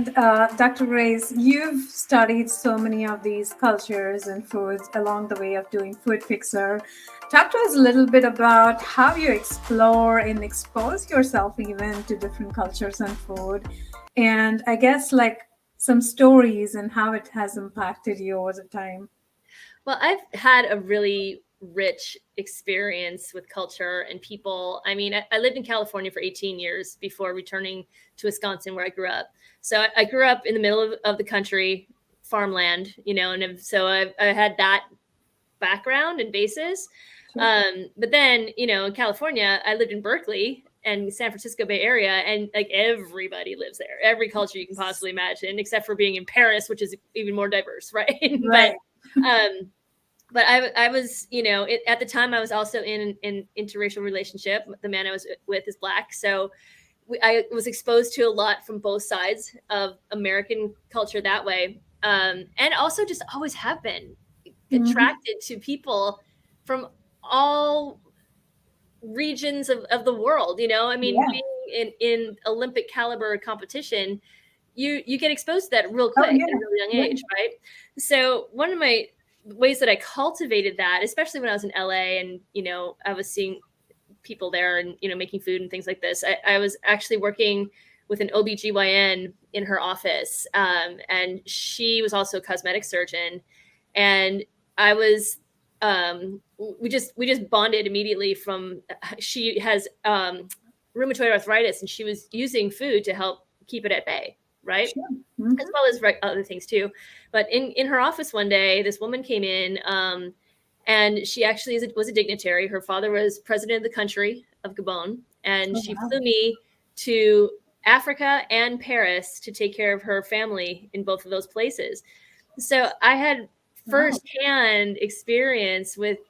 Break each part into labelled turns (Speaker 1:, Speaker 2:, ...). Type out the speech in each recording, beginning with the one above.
Speaker 1: Dr. Grace, you've studied so many of these cultures and foods along the way of doing Food FiXR. Talk to us a little bit about how you explore and expose yourself even to different cultures and food. And I guess like some stories and how it has impacted you over the time.
Speaker 2: Well, I've had a really rich experience with culture and people. I mean, I lived in California for 18 years before returning to Wisconsin, where I grew up. So I grew up in the middle of the country, farmland, so I had that background and basis. But then, in California, I lived in Berkeley and San Francisco Bay Area, and like everybody lives there, every culture you can possibly imagine, except for being in Paris, which is even more diverse, right?
Speaker 1: Right.
Speaker 2: But I was, at the time I was also in an interracial relationship. The man I was with is Black. So I was exposed to a lot from both sides of American culture that way. And also just always have been attracted to people from all regions of the world, I mean, being in Olympic caliber competition, you get exposed to that real quick at a really young age, right? So one of my ways that I cultivated that, especially when I was in LA and, I was seeing people there and, making food and things like this, I was actually working with an OBGYN in her office. And she was also a cosmetic surgeon. And I was, we just bonded immediately she has rheumatoid arthritis, and she was using food to help keep it at bay. Right. Sure. As well as other things too. But in her office one day, this woman came in, and she actually was a dignitary. Her father was president of the country of Gabon, and she flew me to Africa and Paris to take care of her family in both of those places. So I had firsthand experience with,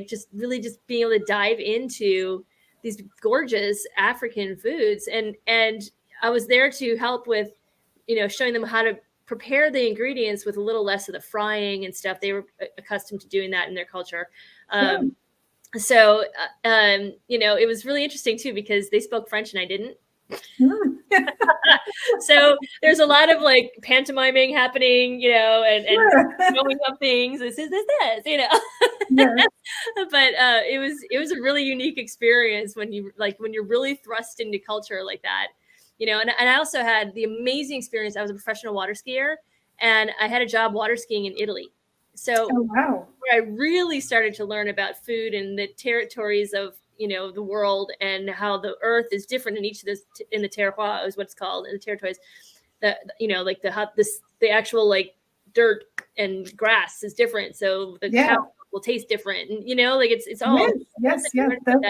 Speaker 2: just really just being able to dive into these gorgeous African foods. And I was there to help with, showing them how to prepare the ingredients with a little less of the frying and stuff. They were accustomed to doing that in their culture. So, it was really interesting too, because they spoke French and I didn't. So there's a lot of like pantomiming happening, and showing up things. This is this, But it was a really unique experience when you're really thrust into culture like that. And I also had the amazing experience. I was a professional water skier, and I had a job water skiing in Italy. So where I really started to learn about food and the territories of, the world, and how the earth is different in each of those, in the terroir is what it's called, in the territories, that, like the actual like dirt and grass is different. So the cow will taste different, and it's all
Speaker 1: yes, that's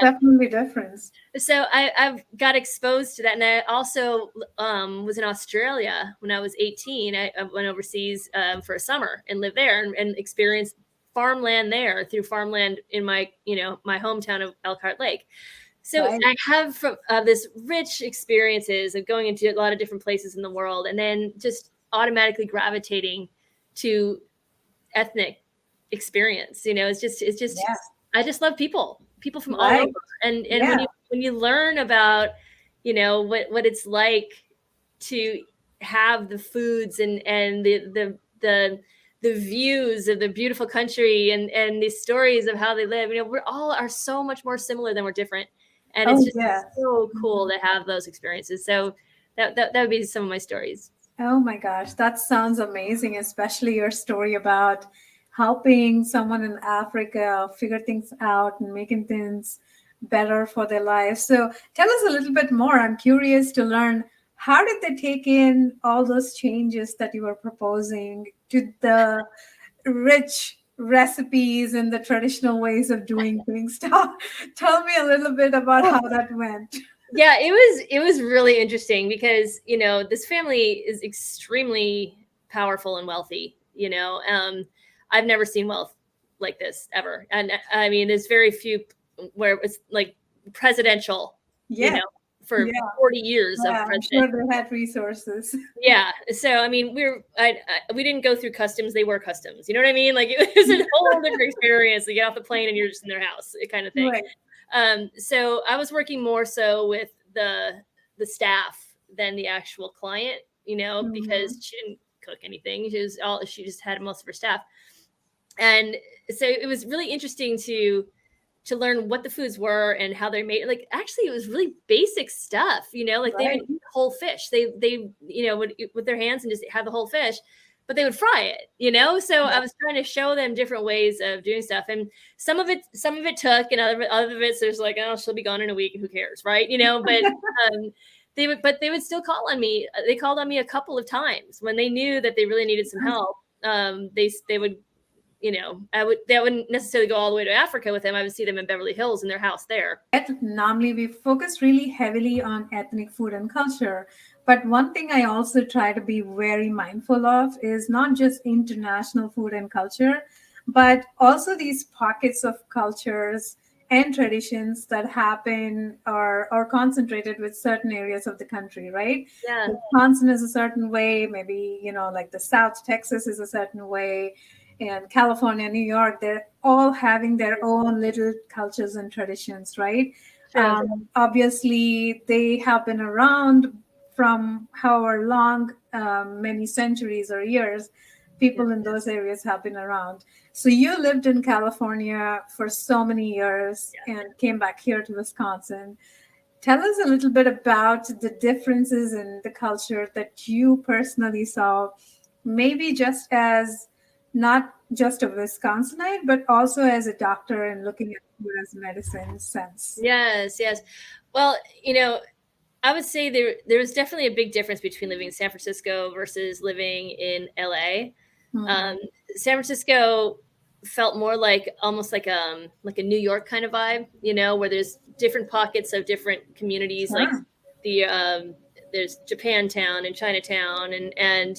Speaker 1: definitely different.
Speaker 2: So I've got exposed to that, and I also was in Australia when I was 18. I went overseas for a summer and lived there and experienced farmland there through farmland in my my hometown of Elkhart Lake. So I have this rich experiences of going into a lot of different places in the world, and then just automatically gravitating to ethnic experience. It's just I just love people from all over. And when you learn about, what it's like to have the foods and the views of the beautiful country and the stories of how they live, we're all are so much more similar than we're different. And it's just so cool to have those experiences. So that would be some of my stories.
Speaker 1: Oh my gosh, that sounds amazing, especially your story about helping someone in Africa figure things out and making things better for their lives. So tell us a little bit more. I'm curious to learn, how did they take in all those changes that you were proposing to the rich recipes and the traditional ways of doing things? Tell me a little bit about how that went.
Speaker 2: Yeah, it was really interesting because, this family is extremely powerful and wealthy. I've never seen wealth like this ever. And I mean, there's very few where it's like presidential, for 40 years of president.
Speaker 1: I'm sure they had resources.
Speaker 2: Yeah. So, I mean, we didn't go through customs. They were customs. You know what I mean? Like, it was a whole different experience. You get off the plane and you're just in their house, kind of thing. Right. So I was working more so with the staff than the actual client because she didn't cook anything. She just had most of her staff. And so it was really interesting to learn what the foods were and how they're made. Like, actually, it was really basic stuff, like they would eat whole fish. They would eat with their hands and just have the whole fish, but they would fry it. So I was trying to show them different ways of doing stuff, and some of it took, and other of it, there's like, oh, she'll be gone in a week, who cares, right? But they would still call on me. They called on me a couple of times when they knew that they really needed some help. They would, they wouldn't necessarily go all the way to Africa with them. I would see them in Beverly Hills in their house there.
Speaker 1: Normally, we focus really heavily on ethnic food and culture. But one thing I also try to be very mindful of is not just international food and culture, but also these pockets of cultures and traditions that happen or are concentrated with certain areas of the country, right?
Speaker 2: Yeah.
Speaker 1: Wisconsin is a certain way, maybe, like the South Texas is a certain way, and California, New York, they're all having their own little cultures and traditions, right?
Speaker 2: Sure.
Speaker 1: Obviously, they have been around from however long, many centuries or years. People in those areas have been around. So you lived in California for so many years and came back here to Wisconsin. Tell us a little bit about the differences in the culture that you personally saw, maybe just as not just a Wisconsinite, but also as a doctor and looking at food as medicine sense.
Speaker 2: Yes. Well, I would say there was definitely a big difference between living in San Francisco versus living in LA. San Francisco felt more like almost like a New York kind of vibe, where there's different pockets of different communities, like there's Japantown and Chinatown and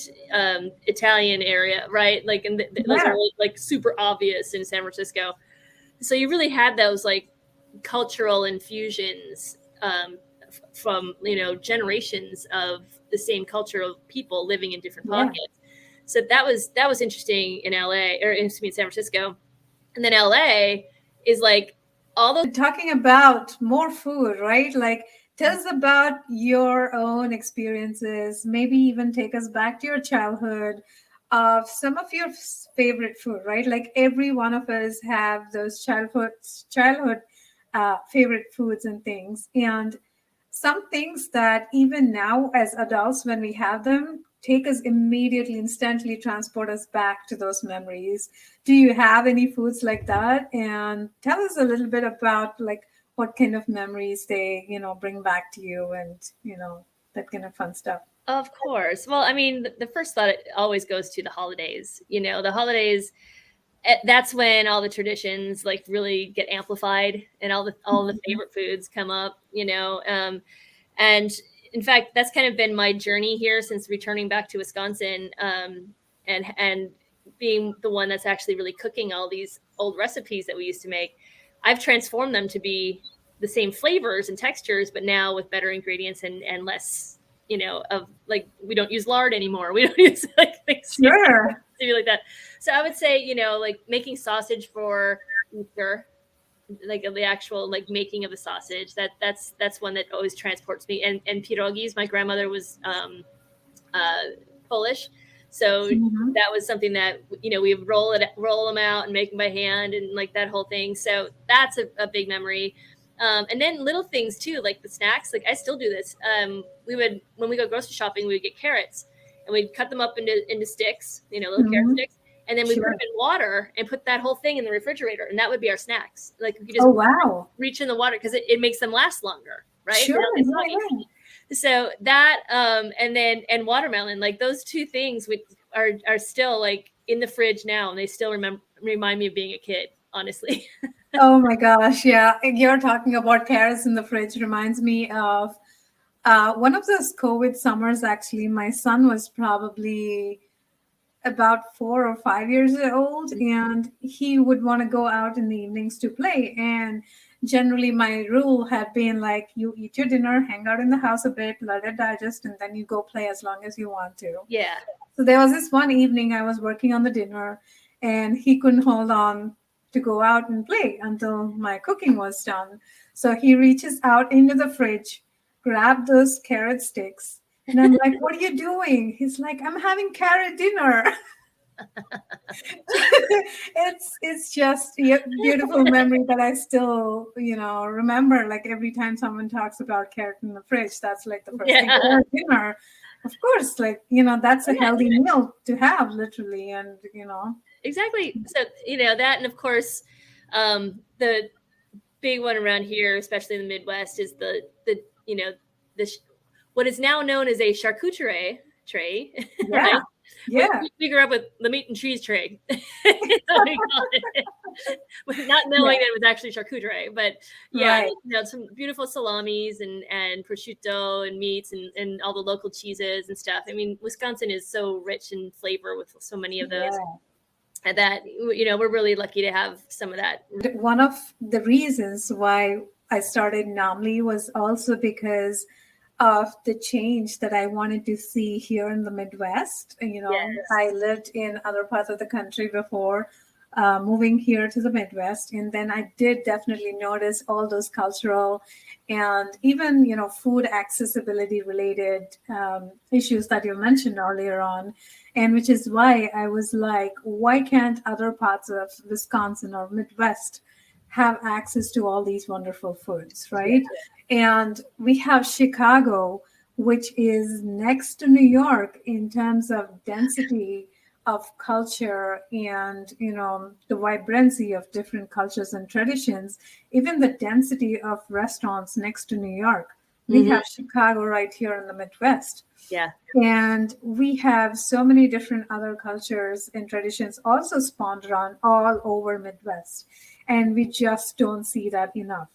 Speaker 2: Italian area, right? Like, and those are like super obvious in San Francisco. So you really had those like cultural infusions from generations of the same culture of people living in different pockets. So that was interesting in LA, or in San Francisco. And then LA is like all those.
Speaker 1: Talking about more food, right? Like, tell us about your own experiences, maybe even take us back to your childhood of some of your favorite food, right? Like every one of us have those childhood favorite foods and things. And some things that even now as adults, when we have them, take us immediately, instantly transport us back to those memories. Do you have any foods like that? And tell us a little bit about like what kind of memories they, bring back to you and, that kind of fun stuff.
Speaker 2: Of course. Well, I mean, the first thought always goes to the holidays. The holidays, that's when all the traditions like really get amplified and all the favorite foods come up, and in fact, that's kind of been my journey here since returning back to Wisconsin, and being the one that's actually really cooking all these old recipes that we used to make. I've transformed them to be the same flavors and textures, but now with better ingredients and less, of like, we don't use lard anymore. We don't use like things like that. So I would say, like making sausage for Easter, like the actual like making of the sausage, that's one that always transports me. And pierogies, my grandmother was Polish, so that was something that we would roll them out and make them by hand and like that whole thing. So that's a big memory. And then little things too, like the snacks. Like I still do this. We would, when we go grocery shopping, we would get carrots and we'd cut them up into sticks, little carrot sticks. And then we put them in water and put that whole thing in the refrigerator. And that would be our snacks. Like we could just reach in the water because it makes them last longer, right? So that, and watermelon, like those two things are still like in the fridge now. And they still remind me of being a kid, honestly.
Speaker 1: Oh my gosh. Yeah. You're talking about carrots in the fridge reminds me of one of those COVID summers. Actually, my son was probably about 4 or 5 years old, and he would want to go out in the evenings to play. And generally my rule had been like, you eat your dinner, hang out in the house a bit, let it digest, and then you go play as long as you want to.
Speaker 2: Yeah.
Speaker 1: So there was this one evening I was working on the dinner and he couldn't hold on to go out and play until my cooking was done. So he reaches out into the fridge, grabbed those carrot sticks, And I'm like, what are you doing? He's like, I'm having carrot dinner. It's just a beautiful memory that I still, remember. Like every time someone talks about carrot in the fridge, that's like the first thing.
Speaker 2: Yeah.
Speaker 1: Carrot dinner, of course, like, that's a
Speaker 2: Yeah,
Speaker 1: healthy meal to have, literally. And,
Speaker 2: exactly. So, that, and of course, the big one around here, especially in the Midwest, is the what is now known as a charcuterie tray,
Speaker 1: yeah,
Speaker 2: right?
Speaker 1: yeah,
Speaker 2: We grew up with the meat and cheese tray. That's what we call it. Not knowing
Speaker 1: yeah,
Speaker 2: that it was actually charcuterie, but yeah,
Speaker 1: right.
Speaker 2: some beautiful salamis and prosciutto and meats and all the local cheeses and stuff. I mean, Wisconsin is so rich in flavor with so many of those,
Speaker 1: Yeah.
Speaker 2: and that we're really lucky to have some of that.
Speaker 1: One of the reasons why I started Namli was also because of the change that I wanted to see here in the Midwest.
Speaker 2: Yes.
Speaker 1: I lived in other parts of the country before moving here to the Midwest, and then I did definitely notice all those cultural and even food accessibility related issues that you mentioned earlier on, and which is why I was like, why can't other parts of Wisconsin or Midwest have access to all these wonderful foods,
Speaker 2: Yeah.
Speaker 1: right? And we have Chicago, which is next to New York in terms of density of culture and the vibrancy of different cultures and traditions, even the density of restaurants next to New York. We
Speaker 2: Hmm.
Speaker 1: have Chicago right here in the Midwest.
Speaker 2: Yeah.
Speaker 1: And we have so many different other cultures and traditions also spawned around all over Midwest. And we just don't see that enough.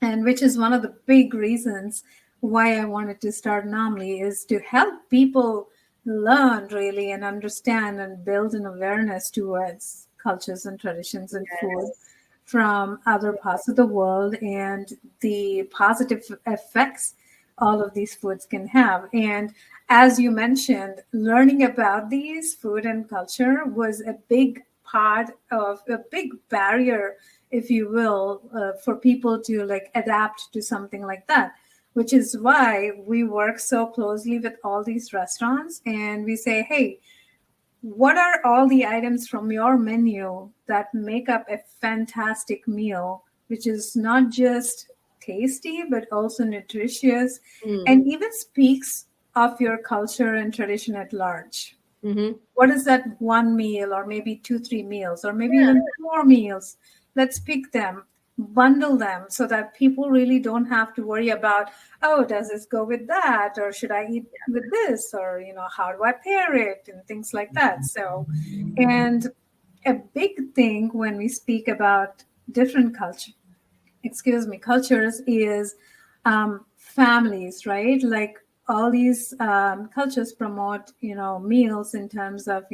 Speaker 1: And which is one of the big reasons why I wanted to start Namli, is to help people learn really and understand and build an awareness towards cultures and traditions and food
Speaker 2: Yes.
Speaker 1: from other parts of the world and the positive effects all of these foods can have. And as you mentioned, learning about these food and culture was a big part of a big barrier, if you will, for people to like adapt to something like that, which is why we work so closely with all these restaurants and we say, hey, what are all the items from your menu that make up a fantastic meal, which is not just tasty, but also nutritious
Speaker 2: Mm.
Speaker 1: and even speaks of your culture and tradition at large?
Speaker 2: Hmm.
Speaker 1: What is that one meal, or maybe two, three meals, or maybe
Speaker 2: Yeah.
Speaker 1: even four meals? Let's pick them, bundle them so that people really don't have to worry about, oh, does this go with that? Or should I eat with this? Or, how do I pair it? And things like that. So, and a big thing when we speak about different cultures is families, right? Like all these cultures promote, meals in terms of,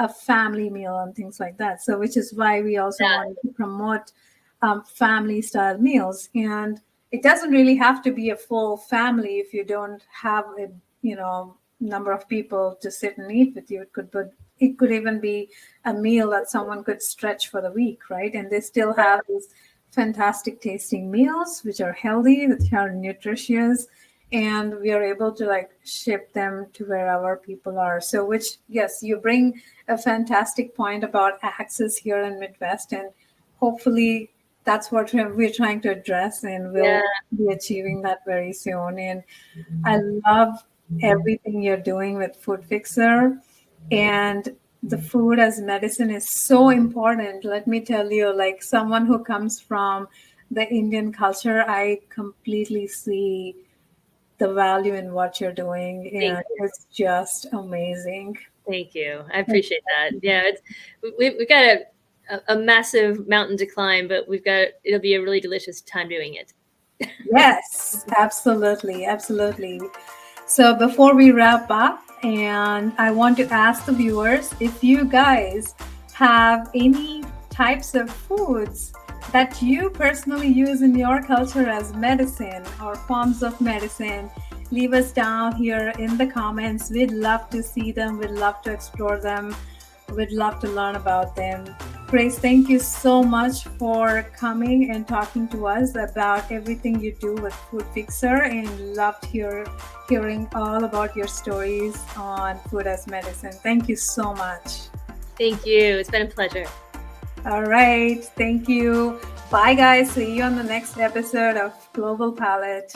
Speaker 1: a family meal and things like that. So, which is why we also wanted to promote family style meals. And it doesn't really have to be a full family if you don't have a, number of people to sit and eat with you. It could even be a meal that someone could stretch for the week, right? And they still have these fantastic tasting meals which are healthy, which are nutritious, and we are able to like ship them to wherever people are. So, which, yes, you bring a fantastic point about access here in Midwest, and hopefully that's what we're trying to address, and
Speaker 2: Yeah.
Speaker 1: we'll be achieving that very soon. And I love everything you're doing with Food FiXR, and the food as medicine is so important. Let me tell you, like someone who comes from the Indian culture, I completely see the value in what you're doing,
Speaker 2: Thank
Speaker 1: and
Speaker 2: you.
Speaker 1: it's just amazing.
Speaker 2: Thank you. I appreciate that. Yeah. We've got a massive mountain to climb, but it'll be a really delicious time doing it.
Speaker 1: Yes, absolutely, absolutely. So before we wrap up, and I want to ask the viewers if you guys have any types of foods that you personally use in your culture as medicine or forms of medicine, leave us down here in the comments. We'd love to see them, we'd love to explore them, we'd love to learn about them. Grace, thank you so much for coming and talking to us about everything you do with Food FiXR, and loved hearing all about your stories on food as medicine. Thank you so much.
Speaker 2: Thank you. It's been a pleasure.
Speaker 1: All right. Thank you. Bye, guys. See you on the next episode of Global Palette.